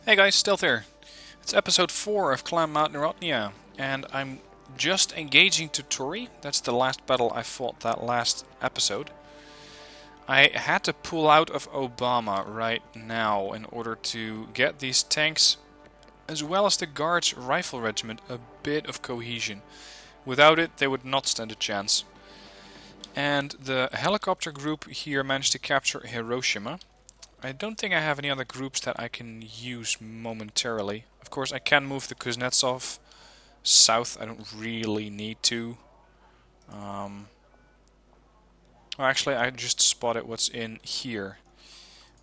Hey guys, Stealth here. It's episode 4 of Clan Narodnaya, and I'm just engaging to Tori. That's the last battle I fought that last episode. I had to pull out of Obama right now in order to get these tanks, as well as the Guards Rifle Regiment, a bit of cohesion. Without it, they would not stand a chance. And the helicopter group here managed to capture Hiroshima. I don't think I have any other groups that I can use momentarily. Of course, I can move the Kuznetsov south. I don't really need to. Well, actually, I just spotted what's in here,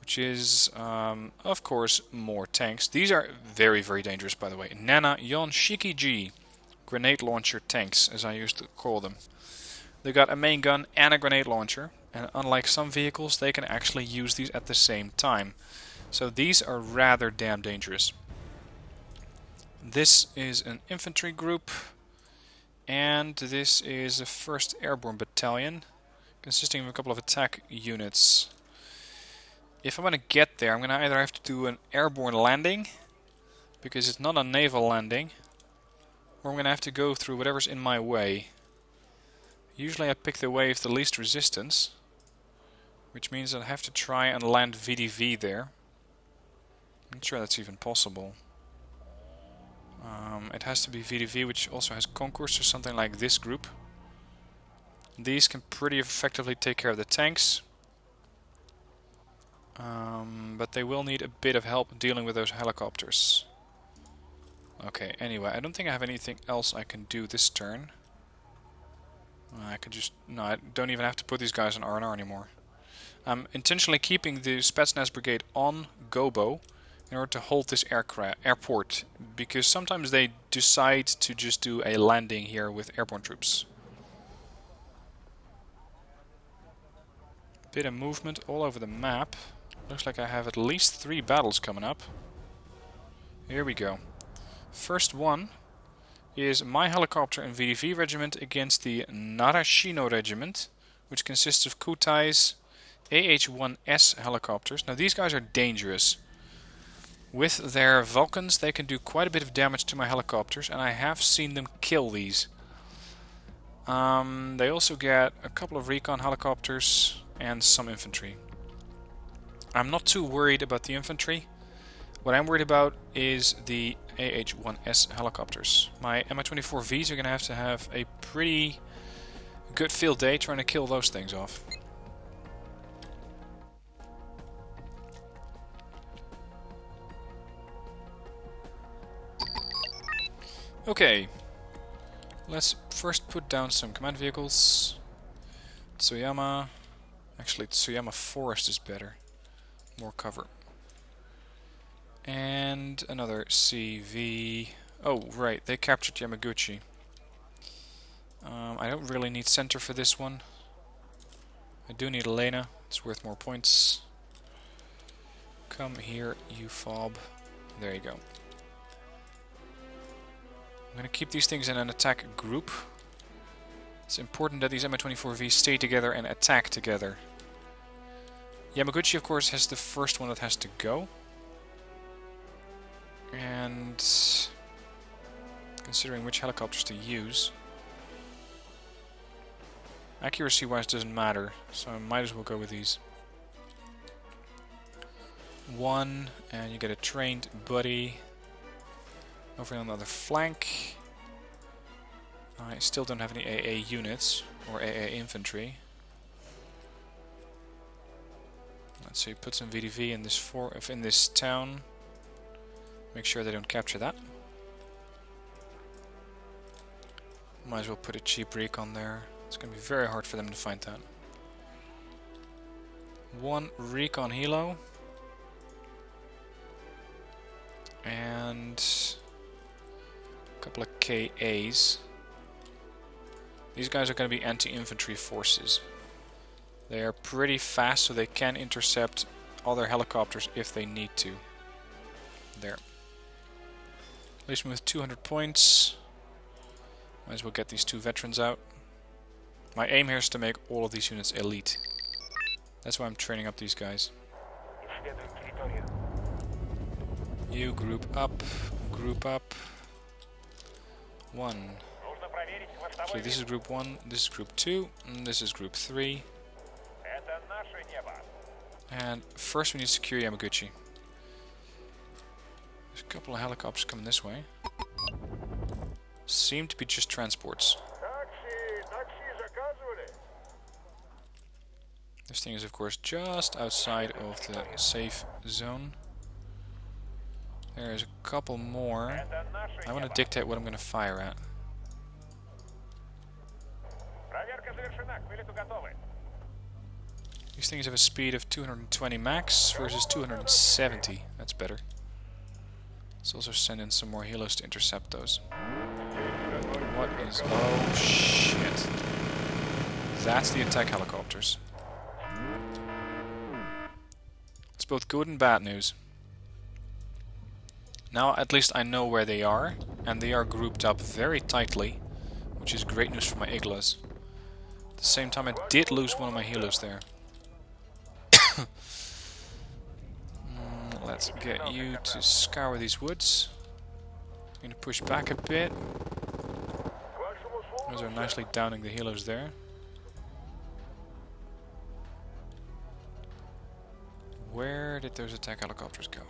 which is, of course, more tanks. These are very, very dangerous, by the way. Nana Yon Shikiji grenade launcher tanks, as I used to call them. They got a main gun and a grenade launcher. And unlike some vehicles, they can actually use these at the same time. So these are rather damn dangerous. This is an infantry group. And this is a 1st Airborne Battalion, consisting of a couple of attack units. If I'm going to get there, I'm going to either have to do an airborne landing, because it's not a naval landing, or I'm going to have to go through whatever's in my way. Usually I pick the way of the least resistance, which means I have to try and land VDV there. I'm not sure that's even possible. It has to be VDV, which also has concourse or something like this group. These can pretty effectively take care of the tanks. But they will need a bit of help dealing with those helicopters. Okay, anyway, I don't think I have anything else I can do this turn. I could just... No, I don't even have to put these guys on R&R anymore. I'm intentionally keeping the Spetsnaz brigade on Gobo in order to hold this airport, because sometimes they decide to just do a landing here with airborne troops. Bit of movement all over the map. Looks like I have at least 3 battles coming up. Here we go. First one is my helicopter and VDV regiment against the Narashino regiment, which consists of Kutai's AH-1S helicopters. Now these guys are dangerous. With their Vulcans they can do quite a bit of damage to my helicopters, and I have seen them kill these. They also get a couple of recon helicopters and some infantry. I'm not too worried about the infantry. What I'm worried about is the AH-1S helicopters. My Mi-24Vs are going to have a pretty good field day trying to kill those things off. Okay, let's first put down some command vehicles. Tsuyama. Actually, Tsuyama Forest is better. More cover. And another CV. Oh, right, they captured Yamaguchi. I don't really need center for this one. I do need Elena. It's worth more points. Come here, you fob. There you go. I'm going to keep these things in an attack group. It's important that these Mi-24Vs stay together and attack together. Yamaguchi, of course, has the first one that has to go. And considering which helicopters to use, accuracy-wise doesn't matter, so I might as well go with these. 1, and you get a trained buddy. Over on the other flank. I still don't have any AA units or AA infantry. Let's see, put some VDV in this town. Make sure they don't capture that. Might as well put a cheap recon there. It's going to be very hard for them to find that. 1 recon helo. And a couple of KAs. These guys are going to be anti-infantry forces. They are pretty fast, so they can intercept other helicopters if they need to. There. At least with 200 points. Might as well get these 2 veterans out. My aim here is to make all of these units elite. That's why I'm training up these guys. You group up. Group up. 1. Okay, this is group 1, this is group 2, and this is group 3. And first we need to secure Yamaguchi. There's a couple of helicopters coming this way. Seem to be just transports. This thing is of course just outside of the safe zone. There's a couple more. I want to dictate what I'm going to fire at. These things have a speed of 220 max versus 270. That's better. Let's also send in some more helos to intercept those. What is... Oh shit. That's the attack helicopters. It's both good and bad news. Now at least I know where they are, and they are grouped up very tightly, which is great news for my Iglas. At the same time I did lose one of my helos there. Let's get you to scour these woods. I'm going to push back a bit. Those are nicely downing the helos there. Where did those attack helicopters go?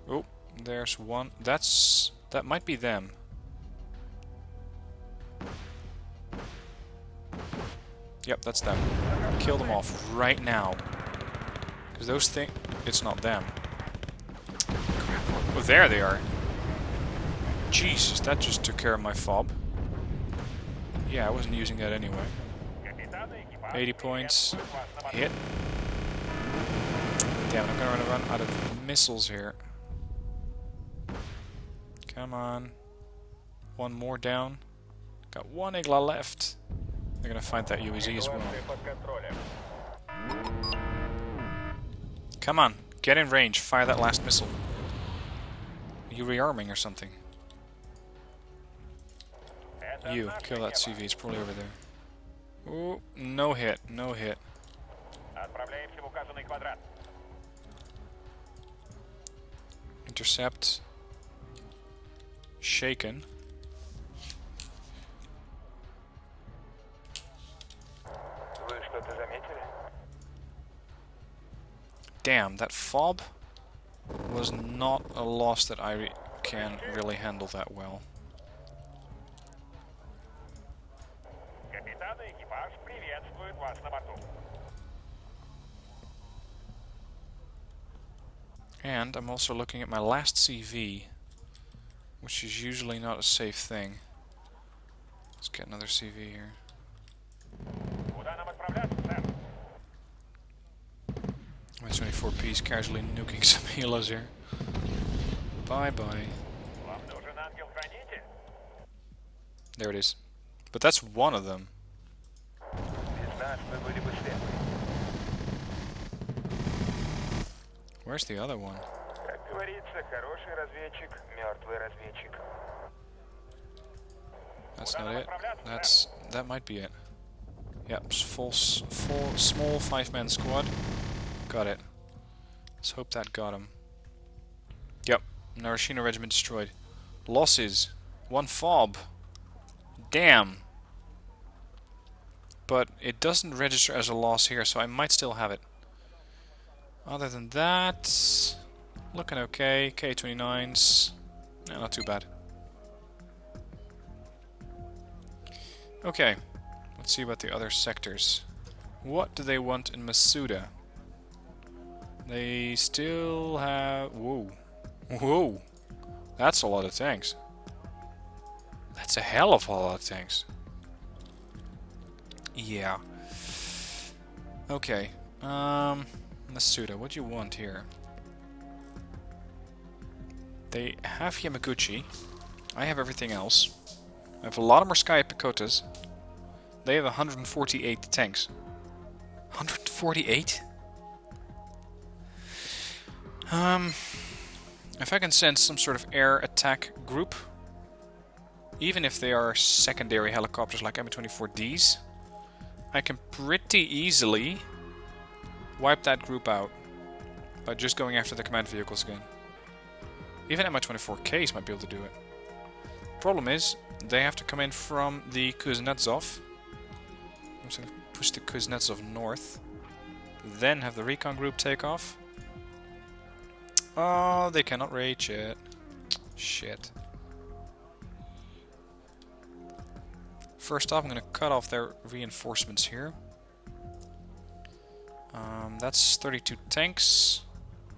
Oh, there's one. That might be them. Yep, that's them. Kill them off right now. Because those things... It's not them. Oh, there they are. Jesus, that just took care of my fob. Yeah, I wasn't using that anyway. 80 points. Hit. Damn it, I'm gonna run out of missiles here. Come on. One more down. Got one Igla left. They're gonna find that UAZ as well. Come on, get in range, fire that last missile. Are you rearming or something? You, kill that CV, it's probably over there. Ooh, no hit, no hit. Intercept. Shaken. Damn, that fob was not a loss that I can really handle that well. And I'm also looking at my last CV, which is usually not a safe thing. Let's get another CV here. My 24P's casually nuking some helos here. Bye bye. There it is. But that's one of them. Where's the other one? That's not it. That might be it. Yep, small 5-man squad. Got it. Let's hope that got him. Yep, Narodnaya regiment destroyed. Losses. 1 fob. Damn. But it doesn't register as a loss here, so I might still have it. Other than that, looking okay. K-29s. No, not too bad. Okay, let's see about the other sectors. What do they want in Masuda? They still have... Whoa. Whoa. That's a lot of tanks. That's a hell of a lot of tanks. Yeah. Okay. Masuda, what do you want here? They have Yamaguchi. I have everything else. I have a lot of more Sky Picotas. They have 148 tanks. 148? If I can send some sort of air attack group, even if they are secondary helicopters like Mi-24Ds, I can pretty easily wipe that group out by just going after the command vehicles again. Even Mi-24Ks might be able to do it. Problem is, they have to come in from the Kuznetsov. I'm just going to push the Kuznetsov north. Then have the recon group take off. Oh, they cannot reach it. Shit. First off, I'm going to cut off their reinforcements here. That's 32 tanks.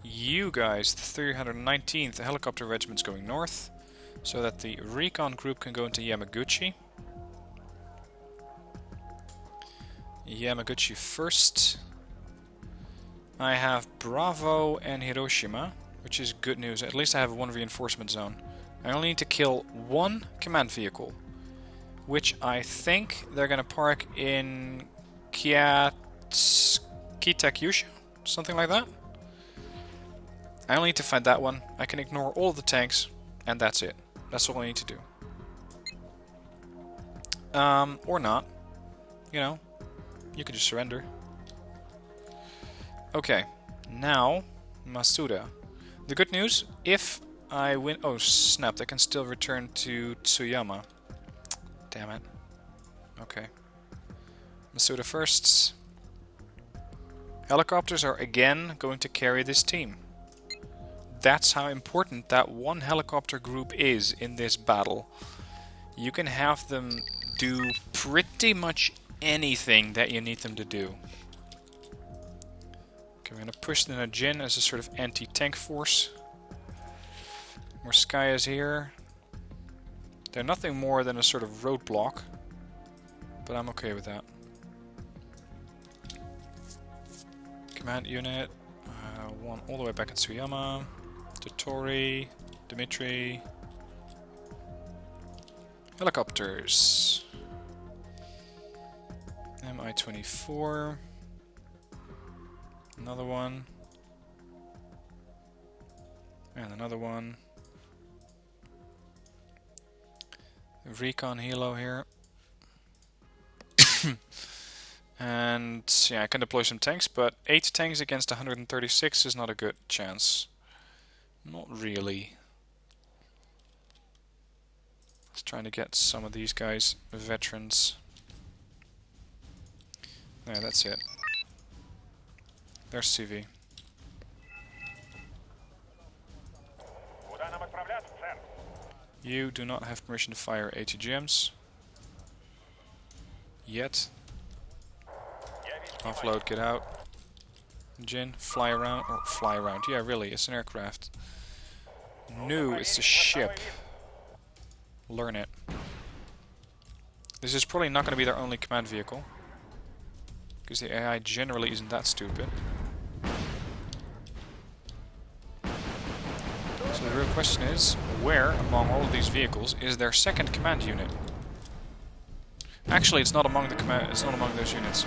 You guys, the 319th Helicopter Regiment's going north, so that the recon group can go into Yamaguchi. Yamaguchi first. I have Bravo and Hiroshima, which is good news. At least I have one reinforcement zone. I only need to kill one command vehicle, which I think they're gonna park in Kitakyushu, something like that. I only need to find that one. I can ignore all of the tanks, and that's it. That's all I need to do. Or not. You know, you can just surrender. Okay, now Masuda. The good news, if I win... Oh snap, I can still return to Tsuyama. Damn it. Okay. Masuda first. Helicopters are again going to carry this team. That's how important that one helicopter group is in this battle. You can have them do pretty much anything that you need them to do. Okay, we're going to push the Najin as a sort of anti-tank force. Morskaya is here. They're nothing more than a sort of roadblock, but I'm okay with that. Command unit, one all the way back at Tsuyama, to Tori, Dmitry. Helicopters. Mi-24. Another one. And another one. Recon helo here. And yeah, I can deploy some tanks, but 8 tanks against 136 is not a good chance. Not really. Just trying to get some of these guys veterans. Yeah, that's it. There's CV. You do not have permission to fire ATGMs. Yet. Offload, get out. Jin, fly around. Or fly around. Yeah, really, it's an aircraft. No, it's a ship. Learn it. This is probably not going to be their only command vehicle, because the AI generally isn't that stupid. So the real question is, where among all of these vehicles is their second command unit? Actually, it's not among the it's not among those units.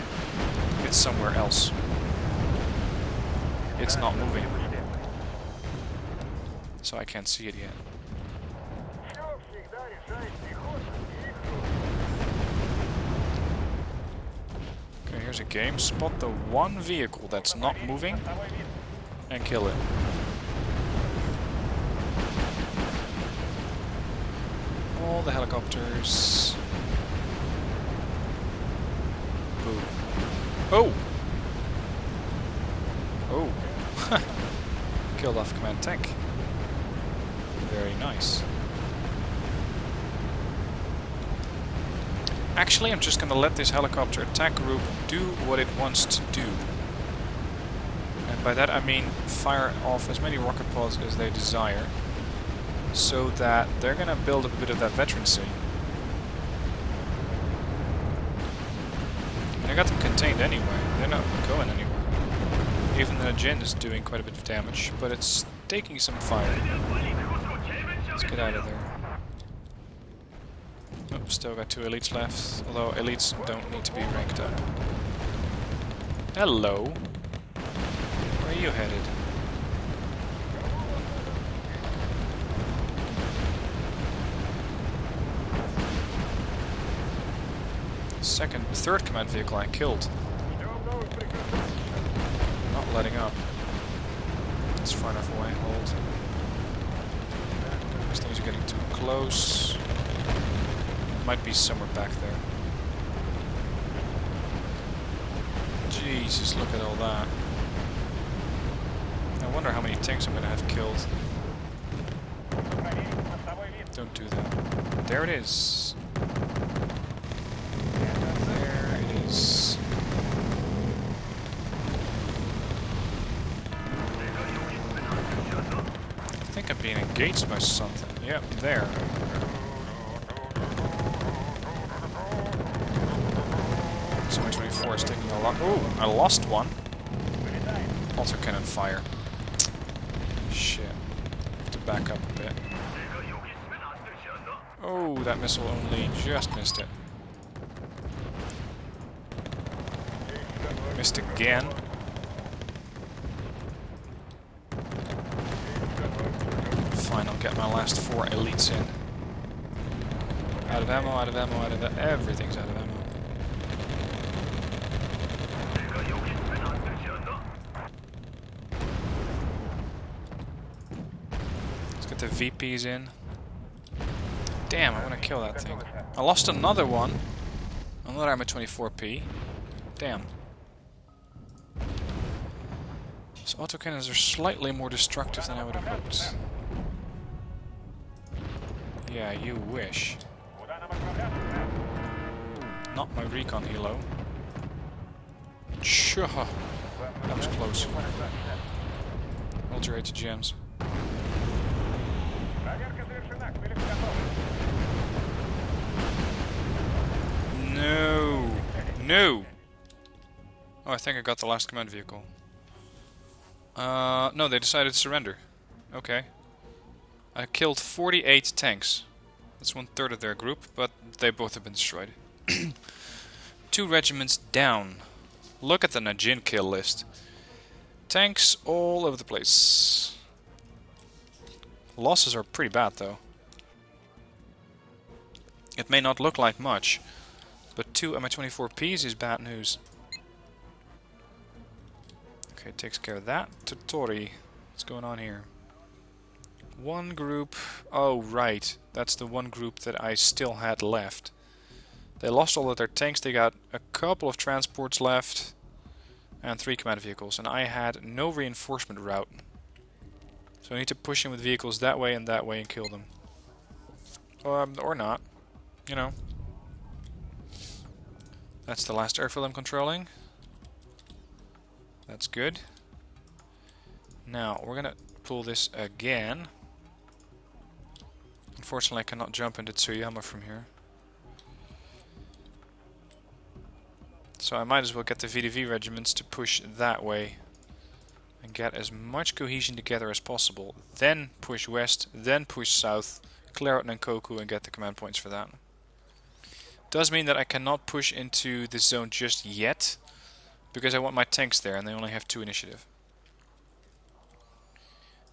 It's somewhere else. It's not moving, so I can't see it yet. Okay, here's a game. Spot the one vehicle that's not moving and kill it. All the helicopters. Boom. Oh! Oh! Killed off command tank. Very nice. Actually, I'm just gonna let this helicopter attack group do what it wants to do. And by that I mean fire off as many rocket pods as they desire, so that they're gonna build up a bit of that veterancy. And I got them contained anyway, they're not going anywhere. Even the Jin is doing quite a bit of damage, but it's taking some fire. Let's get out of there. Oh, still got 2 elites left, although elites don't need to be ranked up. Hello! Where are you headed? Third command vehicle I killed. Not letting up. It's far enough away, hold. These things are getting too close. Might be somewhere back there. Jesus, look at all that. I wonder how many tanks I'm gonna have killed. Don't do that. There it is. There it is. I think I'm being engaged by something. Yep, there. So my 24 is taking a lot. Oh, I lost one. Also cannon fire. Shit. Have to back up a bit. Oh, that missile only just missed it. Missed again. Fine, I'll get my last 4 elites in. Out of ammo, out of ammo, out of ammo. Everything's out of ammo. Let's get the VPs in. Damn, I want to kill that thing. I lost another one. Another armor 24p. Damn. So autocannons are slightly more destructive than I would have hoped. Yeah, you wish. Not my recon helo. Sure. That was close. Hold your 8 gems. No! No! Oh, I think I got the last command vehicle. No, they decided to surrender. Okay. I killed 48 tanks. That's 1/3 of their group, but they both have been destroyed. 2 regiments down. Look at the Najin kill list. Tanks all over the place. Losses are pretty bad, though. It may not look like much, but 2 Mi-24Ps is bad news. Okay, takes care of that. To Tori. What's going on here? One group... Oh, right. That's the one group that I still had left. They lost all of their tanks. They got a couple of transports left. And 3 command vehicles. And I had no reinforcement route. So I need to push in with vehicles that way and kill them. Or not. You know. That's the last airfield I'm controlling. That's good. Now, we're gonna pull this again. Unfortunately, I cannot jump into Tsuyama from here. So I might as well get the VDV regiments to push that way. And get as much cohesion together as possible. Then push west, then push south, clear out Nankoku and get the command points for that. Does mean that I cannot push into this zone just yet. Because I want my tanks there and they only have 2 initiative.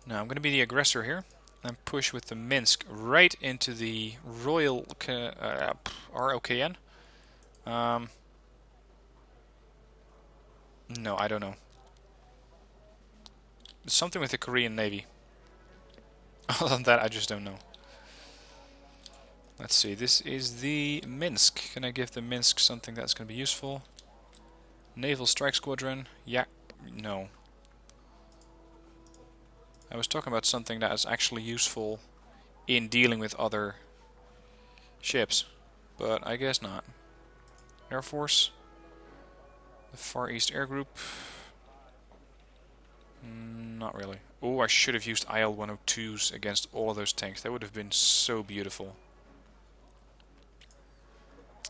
Now I'm going to be the aggressor here. And push with the Minsk right into the Royal ROKN. No, I don't know. Something with the Korean Navy. Other than that, I just don't know. Let's see, this is the Minsk. Can I give the Minsk something that's going to be useful? Naval Strike Squadron? Yeah, no. I was talking about something that is actually useful in dealing with other ships, but I guess not. Air Force? The Far East Air Group? Not really. Oh, I should have used IL-102s against all of those tanks. That would have been so beautiful.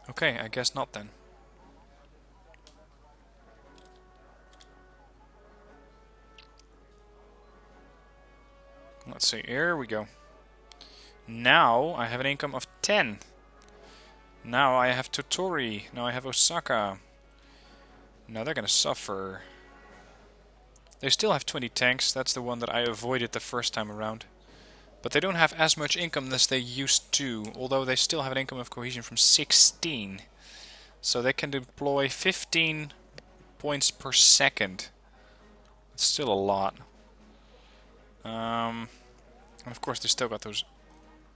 Okay, I guess not then. Let's see, here we go. Now I have an income of 10. Now I have Tori. Now I have Osaka. Now they're gonna suffer. They still have 20 tanks. That's the one that I avoided the first time around. But they don't have as much income as they used to. Although they still have an income of cohesion from 16. So they can deploy 15 points per second. It's still a lot. And of course they still got those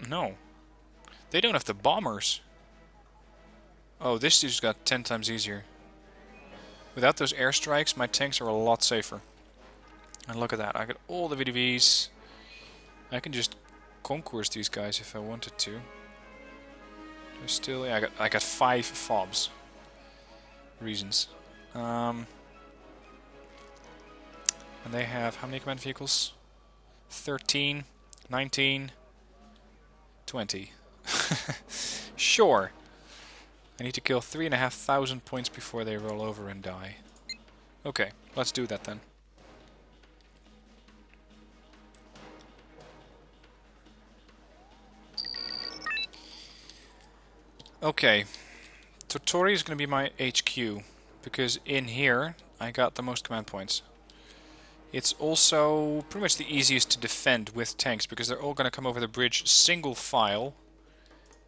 No. They don't have the bombers. Oh, this just got 10 times easier. Without those airstrikes, my tanks are a lot safer. And look at that, I got all the VDVs. I can just concourse these guys if I wanted to. There's still, yeah, I got 5 fobs. Reasons. And they have how many command vehicles? 13, 19, 20. Sure. I need to kill 3,500 points before they roll over and die. Okay, let's do that then. Okay, so Tori is going to be my HQ, because in here I got the most command points. It's also pretty much the easiest to defend with tanks, because they're all going to come over the bridge single file,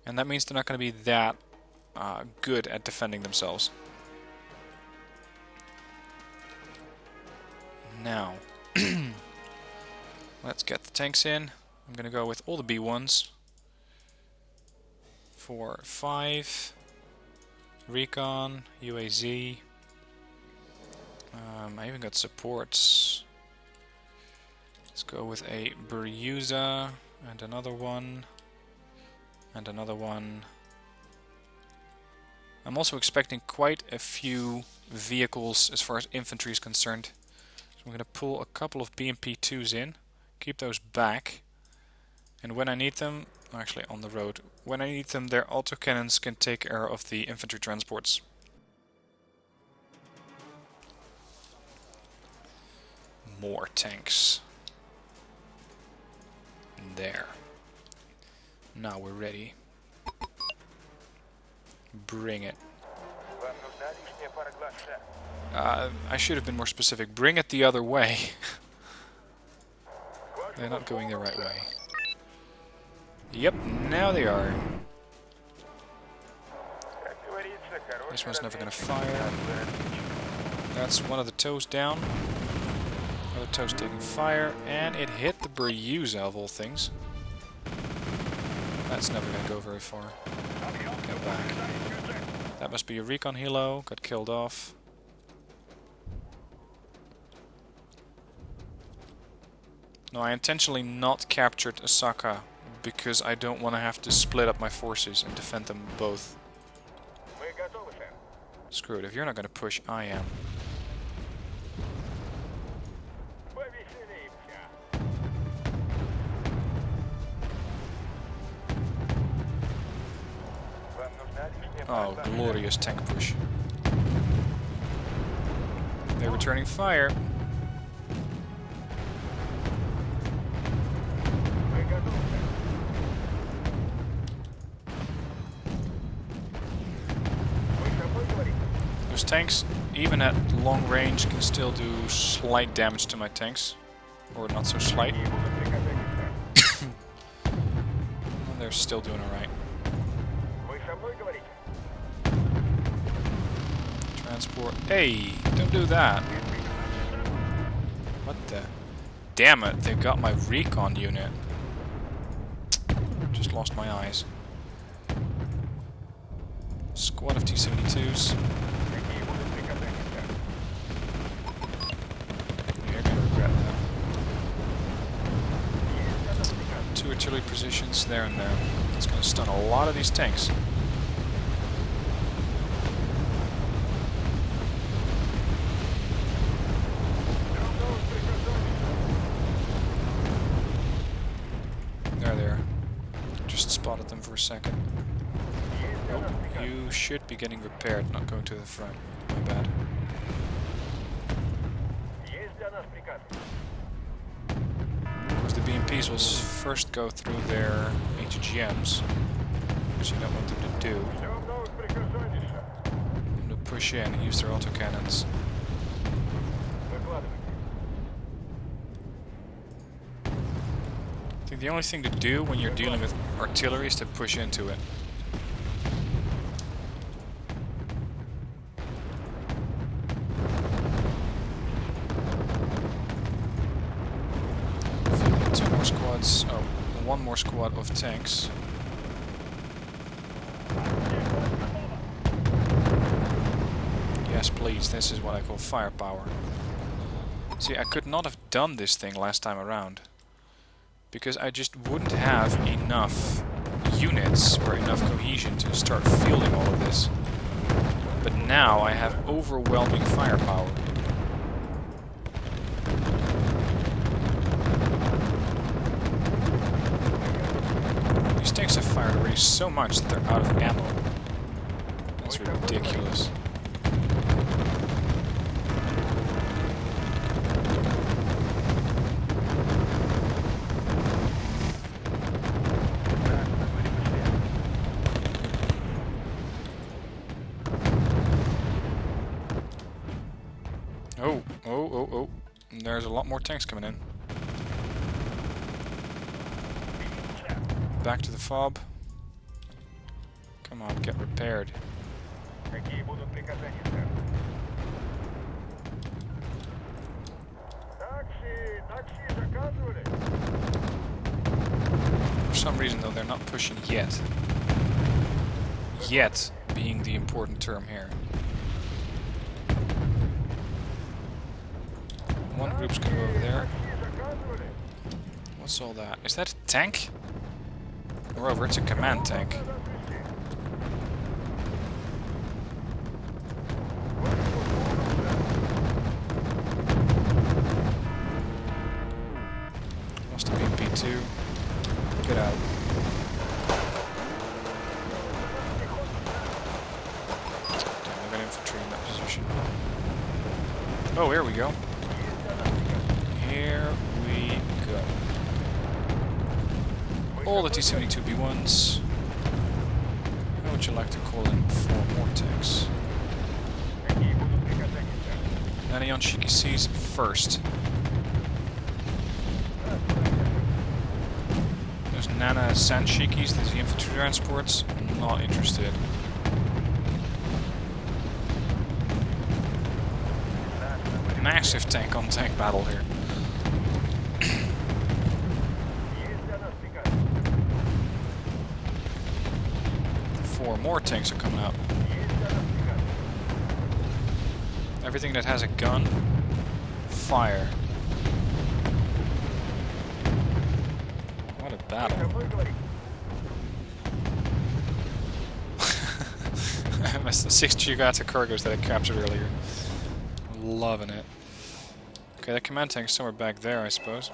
and that means they're not going to be that good at defending themselves. Now, let's get the tanks in. I'm going to go with all the B1s. 4, 5, Recon, UAZ. I even got supports. Let's go with a Beryuza and another one. And another one. I'm also expecting quite a few vehicles as far as infantry is concerned. So I'm going to pull a couple of BMP-2s in, keep those back, and when I need them, actually on the road, when I need them, their autocannons can take care of the infantry transports. More tanks. There. Now we're ready. Bring it. I should have been more specific. Bring it the other way. They're not going the right way. Yep, now they are. This one's never going to fire. That's one of the toes down. Other toes taking fire, and it hit the Beryuza of all things. That's never going to go very far. Get back. That must be a recon helo. Got killed off. No, I intentionally not captured Osaka because I don't want to have to split up my forces and defend them both. Screw it, if you're not going to push, I am. Oh, glorious tank push. They're returning fire. Those tanks, even at long range, can still do slight damage to my tanks. Or not so slight. They're still doing alright. Transport. Hey, don't do that. What the? Damn it, they got my recon unit. Just lost my eyes. Squad of T-72s. You're gonna regret that. 2 artillery positions there and there. It's gonna stun a lot of these tanks. Spotted them for a second. Oh, you should be getting repaired, not going to the front. My bad. Of course, the BMPs will first go through their HGMs, which you don't want them to do. And to push in and use their autocannons. I think the only thing to do when you're dealing with artillery is to push into it. Two more squads. Oh, one more more squad of tanks. Yes, please. This is what I call firepower. See, I could not have done this thing last time around, because I just wouldn't have enough units or enough cohesion to start fielding all of this. But now I have overwhelming firepower. These tanks have fired already so much that they're out of ammo. That's ridiculous. Oh. There's a lot more tanks coming in. Back to the fob. Come on, get repaired. For some reason though, they're not pushing yet. Yet being the important term here. One group's gonna go over there. What's all that? Is that a tank? Moreover, it's a command tank. Must have been P2. Get out. Damn, I've got infantry in that position. Oh, here we go. Here we go. All the T-72B1s. How would you like to call in 4 more tanks? Nana Shiki C's first. There's Nana Sanshikis, there's the infantry transports. Not interested. Massive tank on tank battle here. 4 more tanks are coming up. Everything that has a gun, fire. What a battle. That's the 6 Giugata cargos that I captured earlier. Loving it. Okay, that command tank is somewhere back there, I suppose.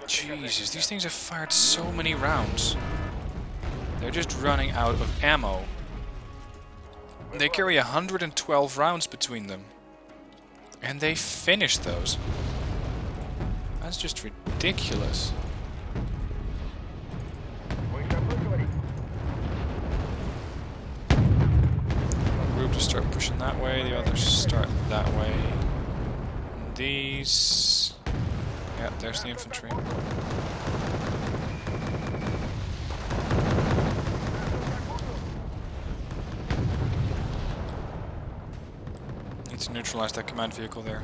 Jesus, these things have fired so many rounds. They're just running out of ammo. They carry 112 rounds between them. And they finish those. That's just ridiculous. One group to start pushing that way, the others start that way. And these... Yeah, there's the infantry. Need to neutralize that command vehicle there.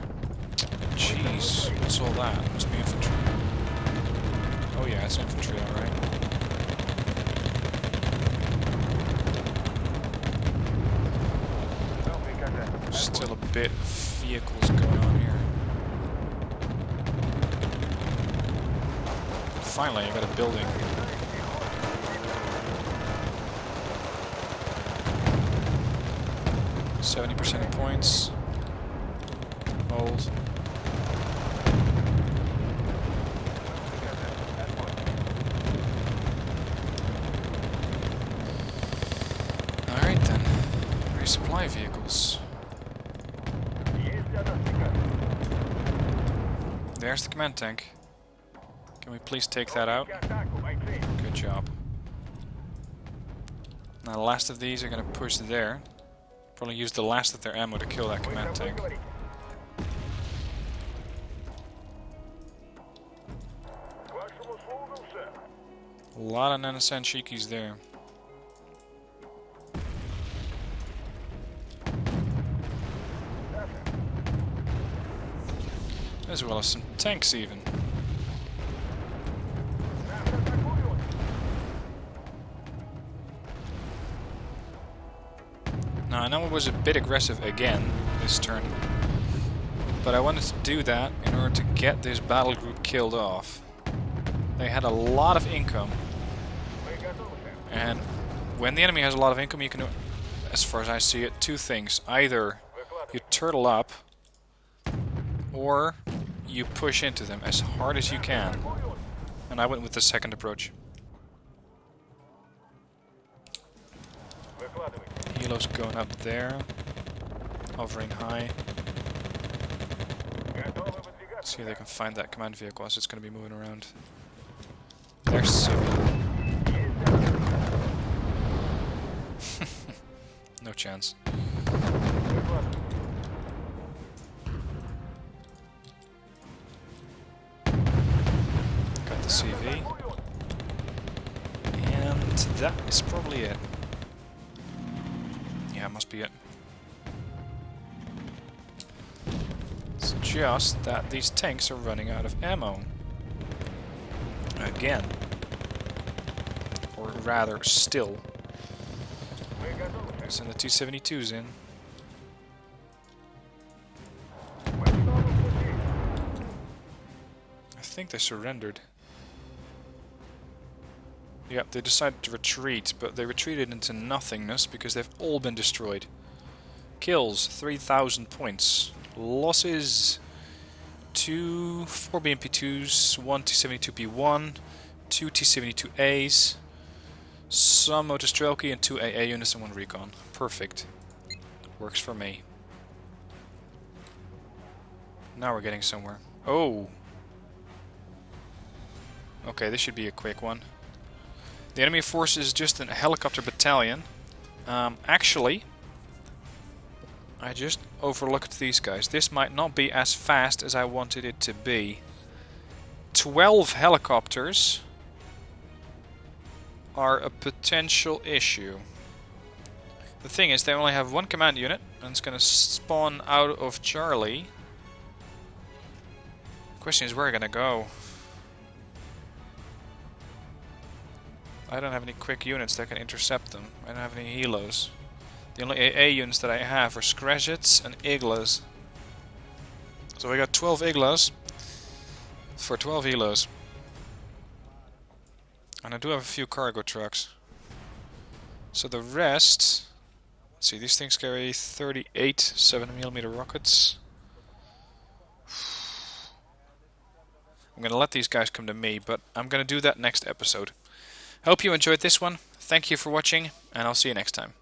Jeez, what's all that? It must be infantry. Oh yeah, it's infantry, alright. Still a bit of vehicles going on here. Finally, I got a building. %70 of points. Hold. Alright then. Resupply vehicles. There's the command tank. Can we please take that out? Good job. Now the last of these are going to push there. Probably use the last of their ammo to kill that command tank. A lot of Nanasanshikis there. As well as some tanks even. Now I know I was a bit aggressive again this turn, but I wanted to do that in order to get this battle group killed off. They had a lot of income, and when the enemy has a lot of income you can do, as far as I see it, two things. Either you turtle up, or you push into them as hard as you can. And I went with the second approach. Helo's going up there, hovering high. See if they can find that command vehicle as it's going to be moving around. There's civil. No chance. Got the CV. And that is probably it. Yeah, must be it. It's just that these tanks are running out of ammo. Again. Or rather, still. Send the 272s in. I think they surrendered. Yep, they decided to retreat, but they retreated into nothingness because they've all been destroyed. Kills, 3,000 points. Losses, 4 BMP2s, 1 T-72P1, 2 T-72As, some Motostrelki and 2 AA units and 1 recon. Perfect. Works for me. Now we're getting somewhere. Oh! Okay, this should be a quick one. The enemy force is just a helicopter battalion. Actually, I just overlooked these guys. This might not be as fast as I wanted it to be. 12 helicopters are a potential issue. The thing is, they only have one command unit, and it's going to spawn out of Charlie. The question is, where are they going to go? I don't have any quick units that can intercept them. I don't have any helos. The only AA units that I have are Skrazhets and Iglas. So I got 12 Iglas for 12 helos. And I do have a few cargo trucks. So the rest... Let's see, these things carry 38 7mm rockets. I'm going to let these guys come to me, but I'm going to do that next episode. Hope you enjoyed this one. Thank you for watching, and I'll see you next time.